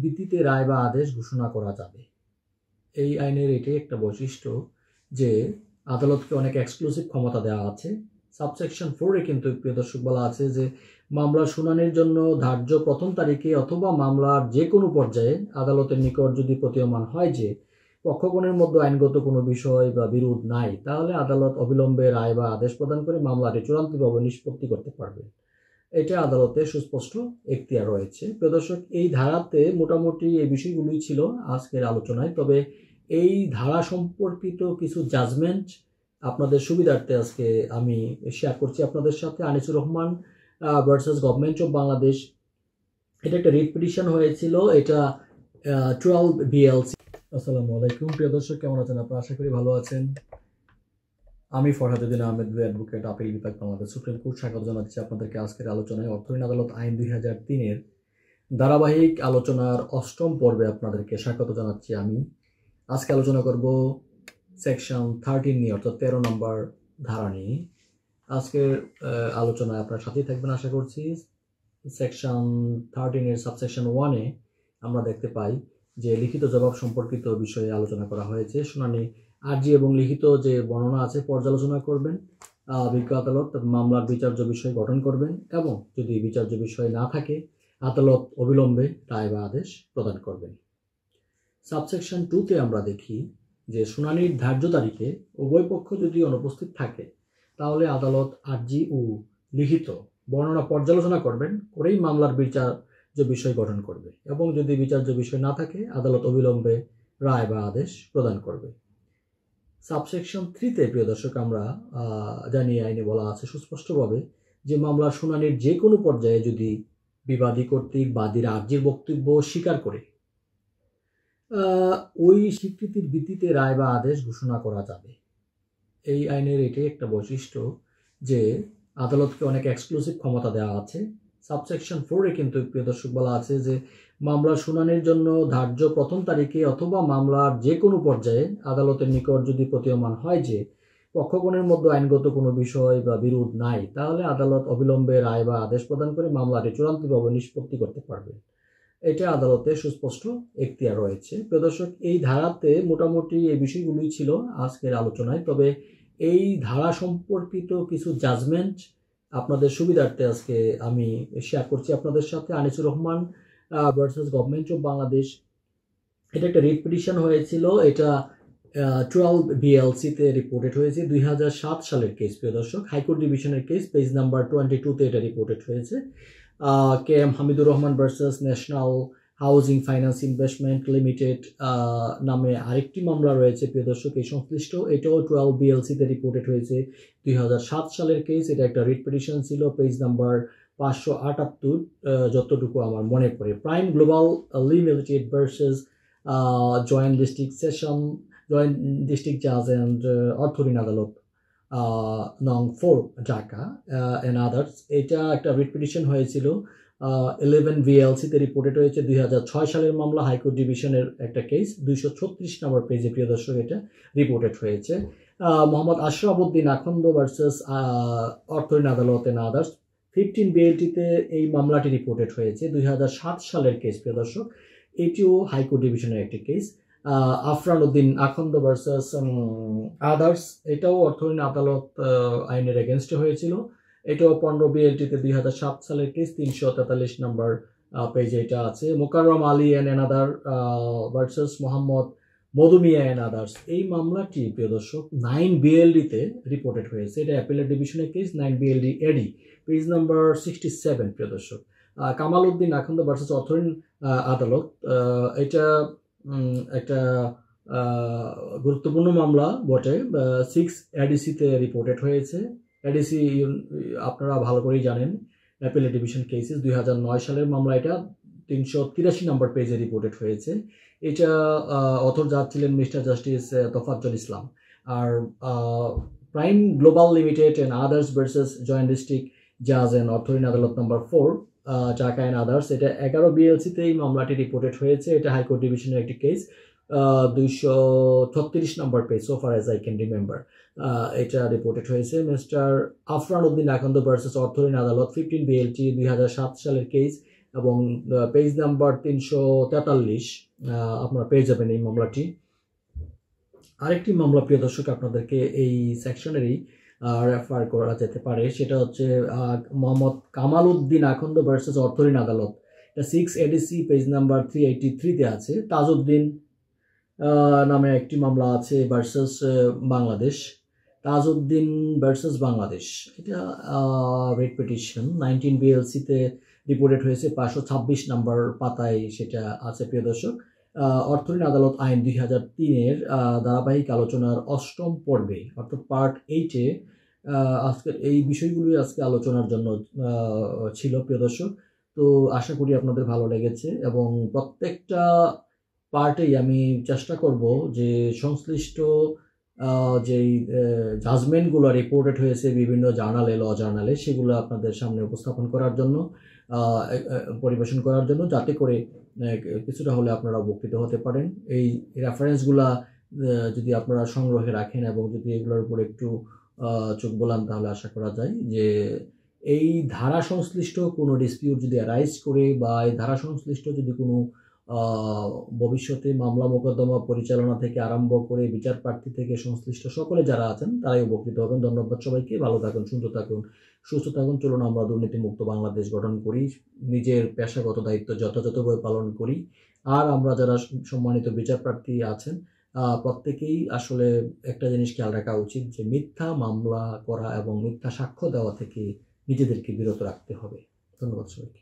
ভিত্তিতে রায় বা আদেশ ঘোষণা করা যাবে। এই আইনের এটাই একটা বৈশিষ্ট্য যে আদালতকে অনেক এক্সক্লুসিভ ক্ষমতা দেওয়া আছে। সাবসেকশন 4-এ কিন্তু প্রিয় দর্শক বলা আছে যে মামলার শুনানির জন্য ধার্য প্রথম তারিখে অথবা মামলার যে কোনো পর্যায়ে আদালতের নিকট যদি প্রতীয়মান হয় যে পক্ষগণের মধ্যে আইনগত কোনো বিষয় বা বিরোধ নাই, তাহলে আদালত অবিলম্বে রায় বা আদেশ প্রদান করে মামলাটি চূড়ান্তভাবে নিষ্পত্তি করতে পারবে। এটা আদালতের সুস্পষ্ট এখতিয়ার রয়েছে। প্রিয় দর্শক, এই ধারাতে মোটামুটি এই বিষয়গুলোই ছিল আজকের আলোচনায়। তবে এই ধারা সম্পর্কিত কিছু জাজমেন্ট আপনাদের সুবিধার্থে আজকে আমি শেয়ার করছি আপনাদের সাথে। Anisur Rahman versus government of Bangladesh, এটা একটা রিট পিটিশন হয়েছিল। এটা 12 BLC। আসসালামু আলাইকুম প্রিয় দর্শক, কেমন আছেন আপনারা? আশা করি ভালো আছেন। আমি ফরহাদুদ্দিন আহমেদ, অ্যাডভোকেট, আপিল বিভাগ, বাংলাদেশ সুপ্রিম কোর্ট। স্বাগত জানাচ্ছি আপনাদেরকে আজকের আলোচনায়। অর্থ আদালত আইন 2003-এর ধারাবাহিক আলোচনার 8ম পর্বে আপনাদেরকে স্বাগত জানাচ্ছি। আমি আজকে আলোচনা করব সেকশন 13 নিয়ে, অর্থাৎ 13 নম্বর ধারা নিয়ে। আজকের আলোচনায় আপনার সাথেই থাকবেন আশা করছি। সেকশন 13-এর সাবসেকশন 1-এ আমরা দেখতে পাই যে লিখিত জবাব সম্পর্কিত বিষয়ে আলোচনা করা হয়েছে। শুনানি আর্জি এবং লিখিত যে বর্ণনা আছে পর্যালোচনা করবেন। বিজ্ঞ আদালত মামলার বিচার্য বিষয় গঠন করবেন এবং যদি বিচার্য বিষয় না থাকে আদালত অবিলম্বে রায় বা আদেশ প্রদান করবেন। সাবসেকশন 2-তে আমরা দেখি যে শুনানির ধার্য তারিখে উভয় পক্ষ যদি অনুপস্থিত থাকে তাহলে আদালত আর্জি ও লিখিত বর্ণনা পর্যালোচনা করবেন, করেই মামলার বিচার্য বিষয় গঠন করবে এবং যদি বিচার্য বিষয় না থাকে আদালত অবিলম্বে রায় বা আদেশ প্রদান করবে। সাবসেকশন 3-তে প্রিয় দর্শক আমরা জানি আইনে বলা আছে সুস্পষ্টভাবে যে মামলার শুনানির যে কোনো পর্যায়ে যদি বিবাদী কর্তৃক বাদীর আর্জির বক্তব্য স্বীকার করে ওই স্বীকৃতির ভিত্তিতে রায় বা আদেশ ঘোষণা করা যাবে। এই আইনের এটাই একটা বৈশিষ্ট্য যে আদালতকে অনেক এক্সক্লুসিভ ক্ষমতা দেওয়া আছে। সাবসেকশন 4-এ কিন্তু প্রিয় দর্শক বলা আছে যে মামলার শুনানির জন্য ধার্য প্রথম তারিখে অথবা মামলার যে কোনো পর্যায়ে আদালতের নিকট যদি প্রতীয়মান হয় যে পক্ষগণের মধ্যে আইনগত কোনো বিষয় বা বিরোধ নাই, তাহলে আদালত অবিলম্বে রায় বা আদেশ প্রদান করে মামলাটি চূড়ান্তভাবে নিষ্পত্তি করতে পারবে। এটা আদালতের সুস্পষ্ট এখতিয়ার রয়েছে। প্রিয় দর্শক, এই ধারাতে মোটামুটি এই বিষয়গুলোই ছিল আজকের আলোচনায়। তবে এই ধারা সম্পর্কিত কিছু জাজমেন্ট আপনাদের সুবিধার্থে আজকে আমি শেয়ার করছি আপনাদের সাথে। Anisur Rahman versus government of Bangladesh, এটা একটা রিট পিটিশন হয়েছিল। এটা 12 BLC-তে রিপোর্টেড হয়েছে। 2007 সালের কেস প্রিয় দর্শক, হাইকোর্ট ডিভিশনের কেস, পেজ নাম্বার 22-তে এটা রিপোর্টেড হয়েছে। KM Hamidur Rahman versus national housing finance investment limited নামে আরেকটি মামলা রয়েছে প্রিয় দর্শক এই সংশ্লিষ্ট। এটাও 12 BLC-তে রিপোর্টেড হয়েছে। 2007 সালের কেস। এটা একটা রিট পিটিশন ছিল, পেজ নাম্বার 578 যতটুকু আমার মনে পড়ে। Prime global limited versus joint district জাজ অ্যান্ড অর্থ আদালত নং 4 ঢাকা অ্যান্ড আদার্স, এটা একটা রিট পিটিশন হয়েছিল। 11 BLC-তে রিপোর্টেড হয়েছে। 2006 সালের মামলা, হাইকোর্ট ডিভিশনের একটা কেস। 236 নম্বর পেজে প্রিয় দর্শক এটা রিপোর্টেড হয়েছে। মোহাম্মদ আশরাফ উদ্দিন আখন্দ ভার্সেস অর্থ আদালত অ্যান্ড আদার্স, 15 BLT-তে এই মামলাটি রিপোর্টেড হয়েছে। 2007 সালের কেস প্রিয় দর্শক, এটিও হাইকোর্ট ডিভিশনের একটি case. Afran Uddin Akhand versus others, এটাও অর্থঋণ আদালত আইনের এগেনস্টে হয়েছিল। এটাও 15 BLT-তে 2007 সালের কেস। 343 নম্বর পেজে এটা আছে। Mokarram Ali and other versus Mohammad Madhumia and others, এই মামলাটি প্রিয় দর্শক 9 BLD-তে রিপোর্টেড হয়েছে। এটা অ্যাপিলেট ডিভিশনের কেস, 9 BLD এডি, পেজ নাম্বার 67 প্রিয় দর্শক। কামাল উদ্দিন আখন্দ ভার্সেস অর্থঋণ আদালত, এটা একটা গুরুত্বপূর্ণ মামলা বটে। 6 ADC-তে রিপোর্টেড হয়েছে। ADC আপনারা ভালো করেই জানেন, অ্যাপিলেট ডিভিশন কেসেস। 2009 সালের মামলা, এটা 383 নম্বর পেজে রিপোর্টেড হয়েছে। এটা অথর জাজ ছিলেন মিস্টার জাস্টিস তোফাজ্জল ইসলাম। আর prime global limited and others versus joint district জাজ অ্যান্ড অর্থঋণ আদালত নাম্বার 4 ঢাকা অ্যান্ড আদার্স, এটা 11 BLC-তে এই মামলাটি রিপোর্টেড হয়েছে। এটা হাইকোর্ট ডিভিশনের একটি case. 236 number page, so far as I can remember, এটা রিপোর্টেড হয়েছে। মিস্টার আফরান উদ্দিন আখন্দ ভার্সেস অর্থঋণ আদালত, 15 BLT, 2007 সালের কেস। এবং পেজ নাম্বার 343 আপনারা পেয়ে যাবেন এই মামলাটি। আরেকটি মামলা প্রিয় দর্শক আপনাদেরকে এই সেকশনেরই রেফার করা যেতে পারে, সেটা হচ্ছে মোহাম্মদ কামাল উদ্দিন আখন্দ ভার্সেস অর্থঋণ আদালত। এটা 6 এডিসি পেজ নাম্বার 383-তে আছে। তাজউদ্দিন নামে একটি মামলা আছে ভার্সেস বাংলাদেশ। তাজউদ্দিন ভার্সেস বাংলাদেশ, এটা রেড পিটিশন 19 BLC-তে রিপোর্টেড হয়েছে, 526 নম্বর পাতায় সেটা আছে প্রিয় দর্শক। অর্থঋণ আদালত আইন 2003-এর ধারাবাহিক আলোচনার 8ম পর্বে অর্থাৎ পার্ট 8-এ আজকের এই বিষয়গুলি আজকে আলোচনার জন্য ছিল প্রিয় দর্শক। তো আশা করি আপনাদের ভালো লেগেছে এবং প্রত্যেকটা পার্টেই আমি চেষ্টা করব যে সংশ্লিষ্ট যেই জাজমেন্টগুলো রিপোর্টেড হয়েছে বিভিন্ন জার্নালে, ল জার্নালে, সেগুলো আপনাদের সামনে উপস্থাপন করার জন্য, পরিবেশন করার জন্য, যাতে করে কিছুটা হলে আপনারা উপকৃত হতে পারেন। এই রেফারেন্সগুলা যদি আপনারা সংগ্রহে রাখেন এবং যদি এগুলোর উপর একটু চোখ বোলান, তাহলে আশা করা যায় যে এই ধারা সংশ্লিষ্ট কোনো ডিসপিউট যদি অ্যারাইজ করে বা এই ধারা সংশ্লিষ্ট যদি কোনো ভবিষ্যতে মামলা মোকদ্দমা পরিচালনা থেকে আরম্ভ করে বিচার প্রার্থী থেকে সংশ্লিষ্ট সকলে যারা আছেন তারাই উপকৃত হবেন। ধন্যবাদ সবাইকে। ভালো থাকুন, সুন্দর থাকুন, সুস্থ থাকুন। চলুন আমরা দুর্নীতিমুক্ত বাংলাদেশ গঠন করি, নিজের পেশাগত দায়িত্ব যথাযথভাবে পালন করি। আর আমরা যারা সম্মানিত বিচার প্রার্থী আছেন প্রত্যেকেই আসলে একটা জিনিস খেয়াল রাখা উচিত যে মিথ্যা মামলা করা এবং মিথ্যা সাক্ষ্য দেওয়া থেকে নিজেদেরকে বিরত রাখতে হবে। ধন্যবাদ সবাইকে।